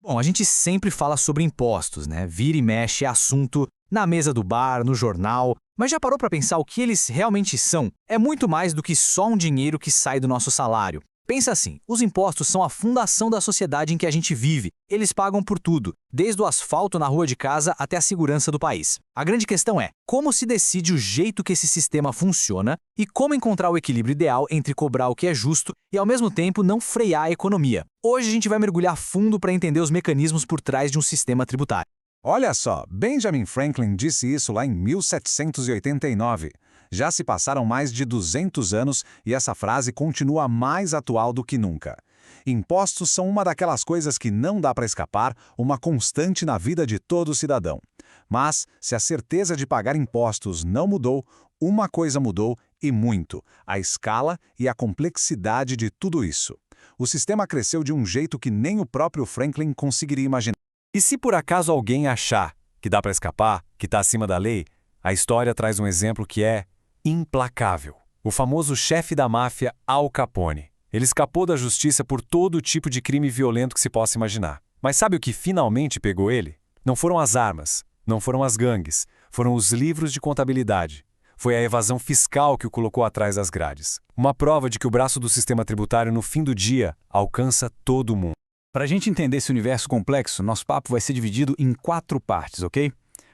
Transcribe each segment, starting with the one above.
Bom, a gente sempre fala sobre impostos, né? Vira e mexe é assunto na mesa do bar, no jornal, mas já parou para pensar o que eles realmente são? É muito mais do que só um dinheiro que sai do nosso salário. Pensa assim, os impostos são a fundação da sociedade em que a gente vive. Eles pagam por tudo, desde o asfalto na rua de casa até a segurança do país. A grande questão é, como se decide o jeito que esse sistema funciona e como encontrar o equilíbrio ideal entre cobrar o que é justo e, ao mesmo tempo, não frear a economia. Hoje a gente vai mergulhar fundo para entender os mecanismos por trás de um sistema tributário. Olha só, Benjamin Franklin disse isso lá em 1789. Já se passaram mais de 200 anos e essa frase continua mais atual do que nunca. Impostos são uma daquelas coisas que não dá para escapar, uma constante na vida de todo cidadão. Mas, se a certeza de pagar impostos não mudou, uma coisa mudou e muito: a escala e a complexidade de tudo isso. O sistema cresceu de um jeito que nem o próprio Franklin conseguiria imaginar. E se por acaso alguém achar que dá para escapar, que está acima da lei, a história traz um exemplo que é implacável. O famoso chefe da máfia Al Capone. Ele escapou da justiça por todo tipo de crime violento que se possa imaginar. Mas sabe o que finalmente pegou ele? Não foram as armas, não foram as gangues, foram os livros de contabilidade. Foi a evasão fiscal que o colocou atrás das grades. Uma prova de que o braço do sistema tributário no fim do dia alcança todo mundo. Para a gente entender esse universo complexo, nosso papo vai ser dividido em 4 partes, ok?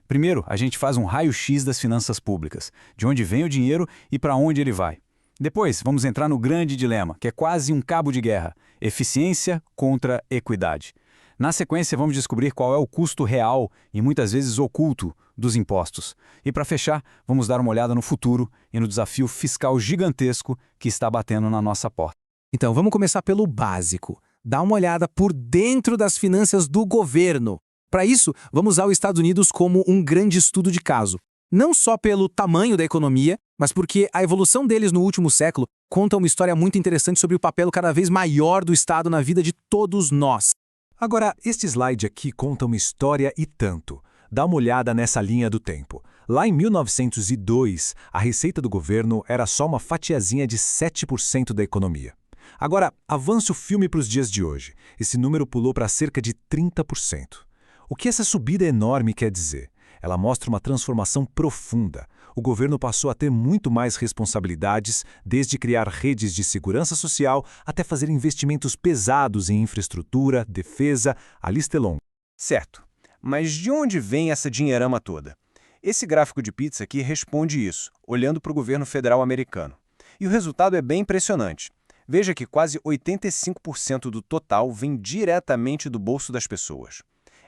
Primeiro, a gente faz um raio-x das finanças públicas, de onde vem o dinheiro e para onde ele vai. Depois, vamos entrar no grande dilema, que é quase um cabo de guerra: eficiência contra equidade. Na sequência, vamos descobrir qual é o custo real e muitas vezes oculto dos impostos. E para fechar, vamos dar uma olhada no futuro e no desafio fiscal gigantesco que está batendo na nossa porta. Então, vamos começar pelo básico. Dar uma olhada por dentro das finanças do governo. Para isso, vamos usar os Estados Unidos como um grande estudo de caso. Não só pelo tamanho da economia, mas porque a evolução deles no último século conta uma história muito interessante sobre o papel cada vez maior do Estado na vida de todos nós. Agora, este slide aqui conta uma história e tanto. Dá uma olhada nessa linha do tempo. Lá em 1902, a receita do governo era só uma fatiazinha de 7% da economia. Agora, avance o filme para os dias de hoje. Esse número pulou para cerca de 30%. O que essa subida enorme quer dizer? Ela mostra uma transformação profunda. O governo passou a ter muito mais responsabilidades, desde criar redes de segurança social até fazer investimentos pesados em infraestrutura, defesa, a lista é longa. Certo, mas de onde vem essa dinheirama toda? Esse gráfico de pizza aqui responde isso, olhando para o governo federal americano. E o resultado é bem impressionante. Veja que quase 85% do total vem diretamente do bolso das pessoas.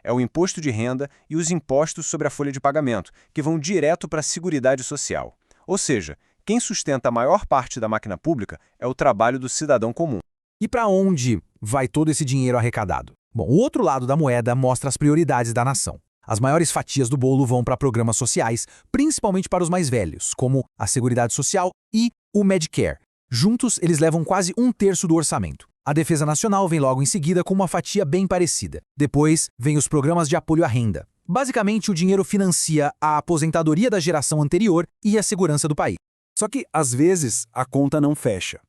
É o imposto de renda e os impostos sobre a folha de pagamento, que vão direto para a Seguridade Social. Ou seja, quem sustenta a maior parte da máquina pública é o trabalho do cidadão comum. E para onde vai todo esse dinheiro arrecadado? Bom, o outro lado da moeda mostra as prioridades da nação. As maiores fatias do bolo vão para programas sociais, principalmente para os mais velhos, como a Seguridade Social e o Medicare. Juntos, eles levam quase 1/3 do orçamento. A Defesa Nacional vem logo em seguida com uma fatia bem parecida. Depois, vem os programas de apoio à renda. Basicamente, o dinheiro financia a aposentadoria da geração anterior e a segurança do país. Só que, às vezes, a conta não fecha.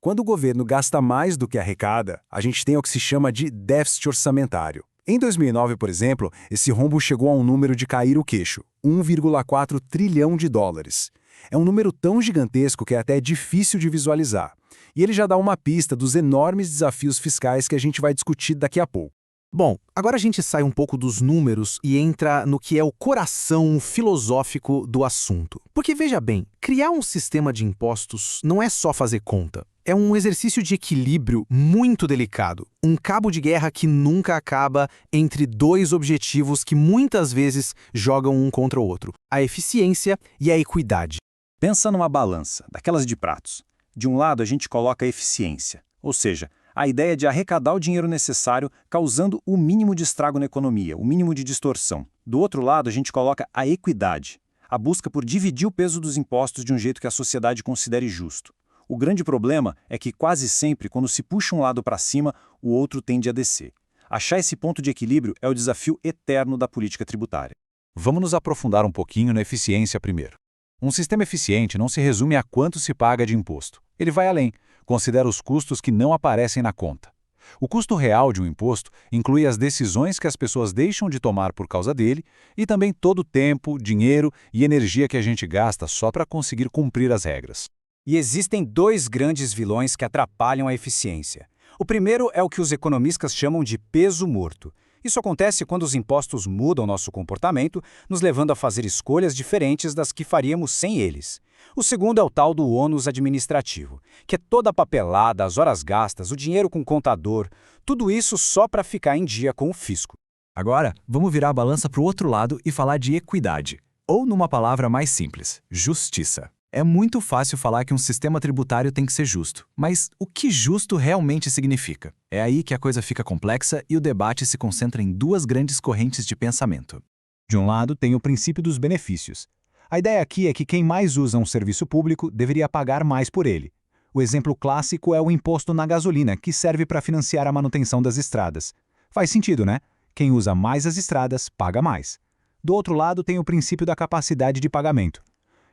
Quando o governo gasta mais do que arrecada, a gente tem o que se chama de déficit orçamentário. Em 2009, por exemplo, esse rombo chegou a um número de cair o queixo: 1,4 trilhão de dólares. É um número tão gigantesco que é até difícil de visualizar. E ele já dá uma pista dos enormes desafios fiscais que a gente vai discutir daqui a pouco. Bom, agora a gente sai um pouco dos números e entra no que é o coração filosófico do assunto. Porque veja bem, criar um sistema de impostos não é só fazer conta. É um exercício de equilíbrio muito delicado. Um cabo de guerra que nunca acaba entre 2 objetivos que muitas vezes jogam um contra o outro: a eficiência e a equidade. Pensa numa balança, daquelas de pratos. De um lado, a gente coloca a eficiência, ou seja, a ideia de arrecadar o dinheiro necessário causando o mínimo de estrago na economia, o mínimo de distorção. Do outro lado, a gente coloca a equidade, a busca por dividir o peso dos impostos de um jeito que a sociedade considere justo. O grande problema é que quase sempre, quando se puxa um lado para cima, o outro tende a descer. Achar esse ponto de equilíbrio é o desafio eterno da política tributária. Vamos nos aprofundar um pouquinho na eficiência primeiro. Um sistema eficiente não se resume a quanto se paga de imposto. Ele vai além, considera os custos que não aparecem na conta. O custo real de um imposto inclui as decisões que as pessoas deixam de tomar por causa dele e também todo o tempo, dinheiro e energia que a gente gasta só para conseguir cumprir as regras. E existem dois grandes vilões que atrapalham a eficiência. O primeiro é o que os economistas chamam de peso morto. Isso acontece quando os impostos mudam nosso comportamento, nos levando a fazer escolhas diferentes das que faríamos sem eles. O segundo é o tal do ônus administrativo, que é toda a papelada, as horas gastas, o dinheiro com contador, tudo isso só para ficar em dia com o fisco. Agora, vamos virar a balança para o outro lado e falar de equidade. Ou, numa palavra mais simples, justiça. É muito fácil falar que um sistema tributário tem que ser justo, mas o que justo realmente significa? É aí que a coisa fica complexa e o debate se concentra em duas grandes correntes de pensamento. De um lado, tem o princípio dos benefícios. A ideia aqui é que quem mais usa um serviço público deveria pagar mais por ele. O exemplo clássico é o imposto na gasolina, que serve para financiar a manutenção das estradas. Faz sentido, né? Quem usa mais as estradas, paga mais. Do outro lado, tem o princípio da capacidade de pagamento.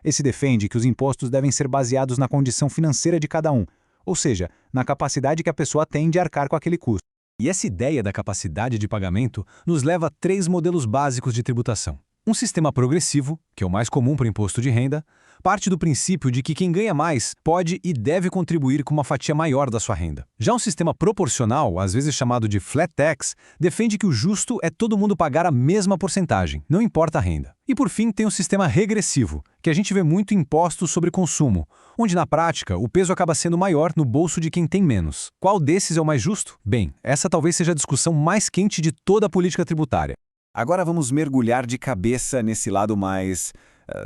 Esse defende que os impostos devem ser baseados na condição financeira de cada um, ou seja, na capacidade que a pessoa tem de arcar com aquele custo. E essa ideia da capacidade de pagamento nos leva a 3 modelos básicos de tributação. Um sistema progressivo, que é o mais comum para o imposto de renda, parte do princípio de que quem ganha mais pode e deve contribuir com uma fatia maior da sua renda. Já um sistema proporcional, às vezes chamado de flat tax, defende que o justo é todo mundo pagar a mesma porcentagem, não importa a renda. E por fim tem o sistema regressivo, que a gente vê muito em impostos sobre consumo, onde na prática o peso acaba sendo maior no bolso de quem tem menos. Qual desses é o mais justo? Bem, essa talvez seja a discussão mais quente de toda a política tributária. Agora vamos mergulhar de cabeça nesse lado mais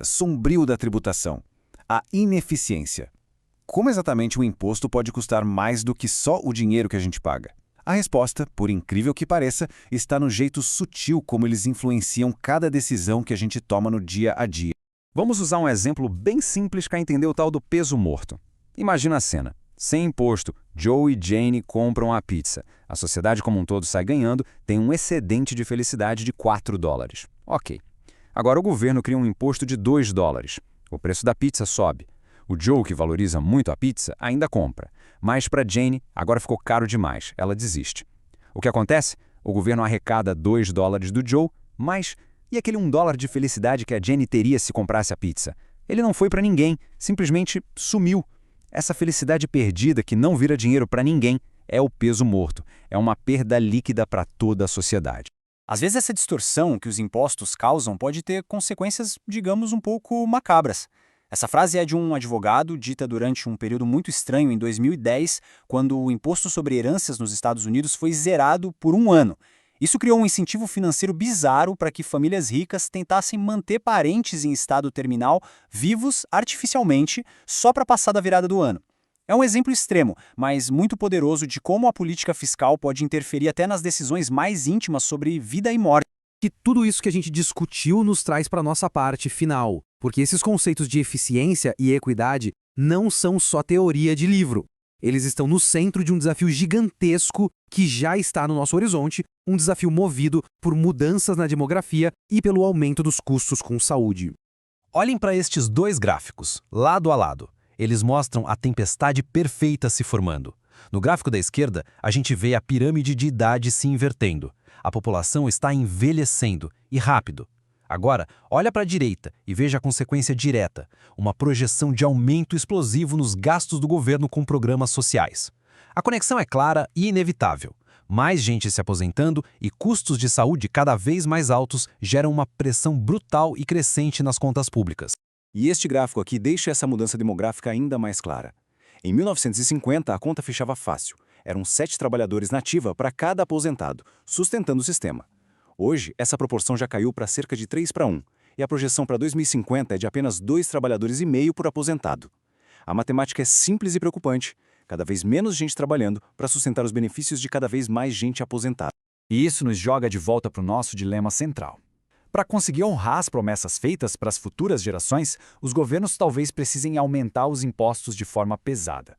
sombrio da tributação, a ineficiência. Como exatamente um imposto pode custar mais do que só o dinheiro que a gente paga? A resposta, por incrível que pareça, está no jeito sutil como eles influenciam cada decisão que a gente toma no dia a dia. Vamos usar um exemplo bem simples para entender o tal do peso morto. Imagina a cena. Sem imposto, Joe e Jane compram a pizza. A sociedade como um todo sai ganhando, tem um excedente de felicidade de $4. Ok. Agora o governo cria um imposto de $2. O preço da pizza sobe. O Joe, que valoriza muito a pizza, ainda compra. Mas para Jane, agora ficou caro demais. Ela desiste. O que acontece? O governo arrecada $2 do Joe, mas e aquele $1 de felicidade que a Jane teria se comprasse a pizza? Ele não foi para ninguém, simplesmente sumiu. Essa felicidade perdida que não vira dinheiro para ninguém é o peso morto. É uma perda líquida para toda a sociedade. Às vezes essa distorção que os impostos causam pode ter consequências, digamos, um pouco macabras. Essa frase é de um advogado dita durante um período muito estranho em 2010, quando o imposto sobre heranças nos Estados Unidos foi zerado por um ano. Isso criou um incentivo financeiro bizarro para que famílias ricas tentassem manter parentes em estado terminal vivos artificialmente só para passar da virada do ano. É um exemplo extremo, mas muito poderoso de como a política fiscal pode interferir até nas decisões mais íntimas sobre vida e morte. Que tudo isso que a gente discutiu nos traz para a nossa parte final, porque esses conceitos de eficiência e equidade não são só teoria de livro. Eles estão no centro de um desafio gigantesco que já está no nosso horizonte, um desafio movido por mudanças na demografia e pelo aumento dos custos com saúde. Olhem para estes dois gráficos, lado a lado. Eles mostram a tempestade perfeita se formando. No gráfico da esquerda, a gente vê a pirâmide de idade se invertendo. A população está envelhecendo, e rápido. Agora, olha para a direita e veja a consequência direta, uma projeção de aumento explosivo nos gastos do governo com programas sociais. A conexão é clara e inevitável. Mais gente se aposentando e custos de saúde cada vez mais altos geram uma pressão brutal e crescente nas contas públicas. E este gráfico aqui deixa essa mudança demográfica ainda mais clara. Em 1950, a conta fechava fácil. Eram 7 trabalhadores na ativa para cada aposentado, sustentando o sistema. Hoje, essa proporção já caiu para cerca de 3 para 1, e a projeção para 2050 é de apenas 2,5 trabalhadores por aposentado. A matemática é simples e preocupante, cada vez menos gente trabalhando para sustentar os benefícios de cada vez mais gente aposentada. E isso nos joga de volta para o nosso dilema central. Para conseguir honrar as promessas feitas para as futuras gerações, os governos talvez precisem aumentar os impostos de forma pesada.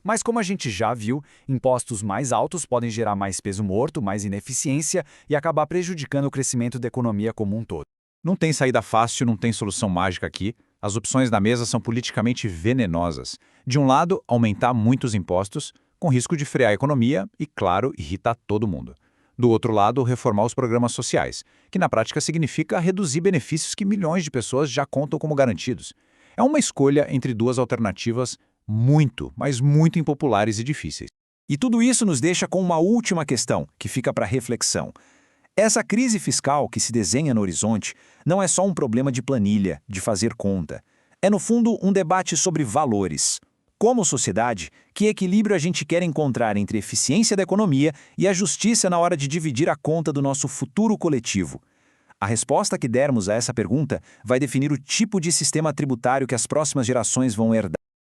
Mas como a gente já viu, impostos mais altos podem gerar mais peso morto, mais ineficiência e acabar prejudicando o crescimento da economia como um todo. Não tem saída fácil, não tem solução mágica aqui. As opções da mesa são politicamente venenosas. De um lado, aumentar muitos impostos, com risco de frear a economia e, claro, irritar todo mundo. Do outro lado, reformar os programas sociais, que na prática significa reduzir benefícios que milhões de pessoas já contam como garantidos. É uma escolha entre duas alternativas muito, mas muito impopulares e difíceis. E tudo isso nos deixa com uma última questão, que fica para reflexão. Essa crise fiscal que se desenha no horizonte não é só um problema de planilha, de fazer conta. É, no fundo, um debate sobre valores. Como sociedade, que equilíbrio a gente quer encontrar entre a eficiência da economia e a justiça na hora de dividir a conta do nosso futuro coletivo? A resposta que dermos a essa pergunta vai definir o tipo de sistema tributário que as próximas gerações vão herdar.